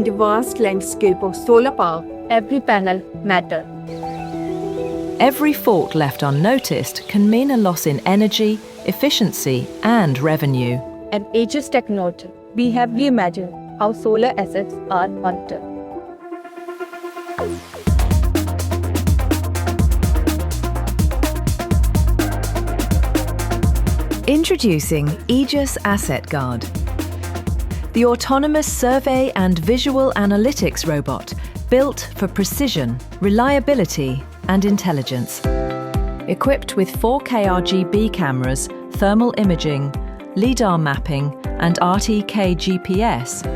the vast landscape of solar power, every panel matters. Every fault left unnoticed can mean a loss in energy, efficiency, and revenue. At Aegeus Technologies, we have reimagined how solar assets are monitored. Introducing Aegeus Asset Guard, the autonomous survey and visual analytics robot built for precision, reliability, and intelligence. Equipped with 4K RGB cameras, thermal imaging, LiDAR mapping, and RTK GPS,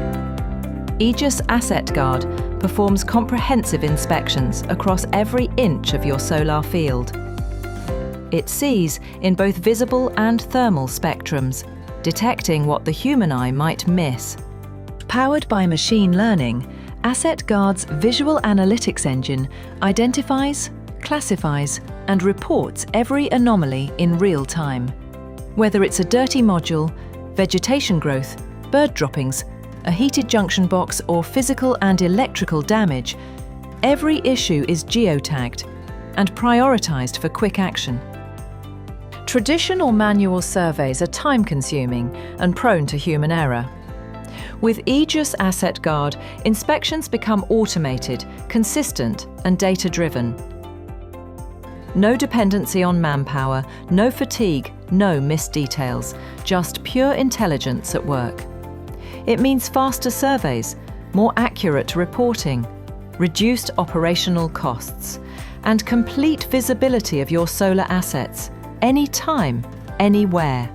Aegeus Asset Guard performs comprehensive inspections across every inch of your solar field. It sees in both visible and thermal spectrums, detecting what the human eye might miss. Powered by machine learning, Asset Guard's visual analytics engine identifies, classifies, and reports every anomaly in real time. Whether it's a dirty module, vegetation growth, bird droppings, a heated junction box, or physical and electrical damage, every issue is geotagged and prioritized for quick action. Traditional manual surveys are time-consuming and prone to human error. With Aegeus Asset Guard, inspections become automated, consistent, and data-driven. No dependency on manpower, no fatigue, no missed details, just pure intelligence at work. It means faster surveys, more accurate reporting, reduced operational costs, and complete visibility of your solar assets, anytime, anywhere.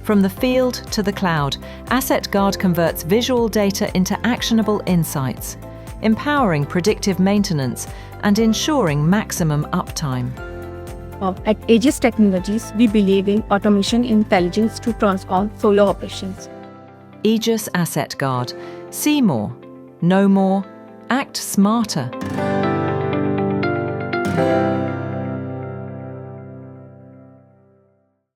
From the field to the cloud, Asset Guard converts visual data into actionable insights, empowering predictive maintenance and ensuring maximum uptime. At Aegeus Technologies, we believe in automation intelligence to transform solar operations. Aegeus Asset Guard. See more, know more, act smarter.